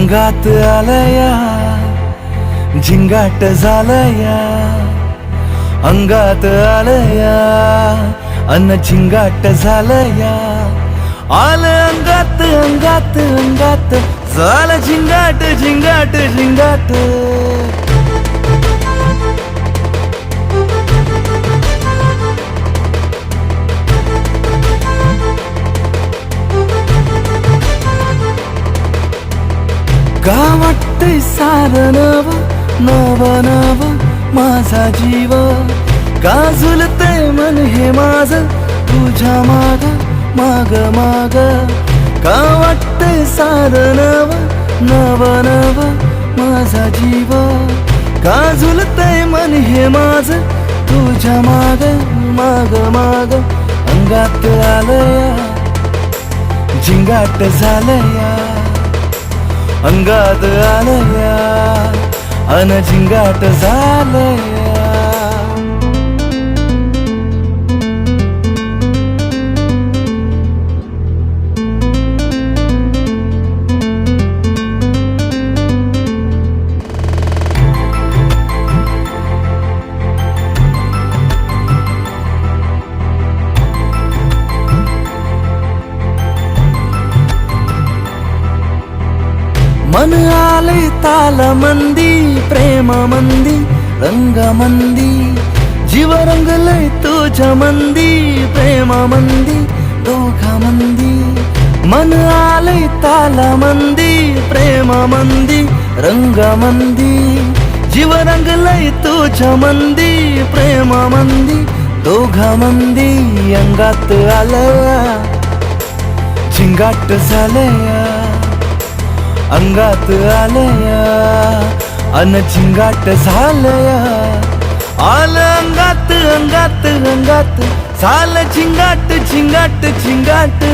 अंगात आलया झिंगाट झालया, अंगात आलया अन झिंगाट झालया, आल अंगात अंगात अंगात झालं झिंगाट झिंगाट झिंगाट. का वाटतंय सारं नव नव नव माझा जीव, का झुलतंय मन हे माझं तुझ्या माग माग माग. का वाटतंय सारं नव नव नव माझा जीव, का झुलतंय मन हे माझं तुझ्या माग माग माग. अंगात आलया झिंगाट झालया, अंगात आलया अन झिंगाट झालया. मन आले ताल मंदी, प्रेम मंदी, रंग मंदी, जीव रंगलय तुझ्या मंदी, प्रेम मंदी, दोघा मंदी. मन आले ताल मंदी, प्रेम मंदी, रंग मंदी, जीव रंगलय तुझ्या मंदी, प्रेम मंदी, दोघा मंदी. अंगात आलया झिंगाट झालया, अंगात आलया अन झिंगाट झालया, आल अंगात अंगात अंगात झालं झिंगाट झिंगाट झिंगाट.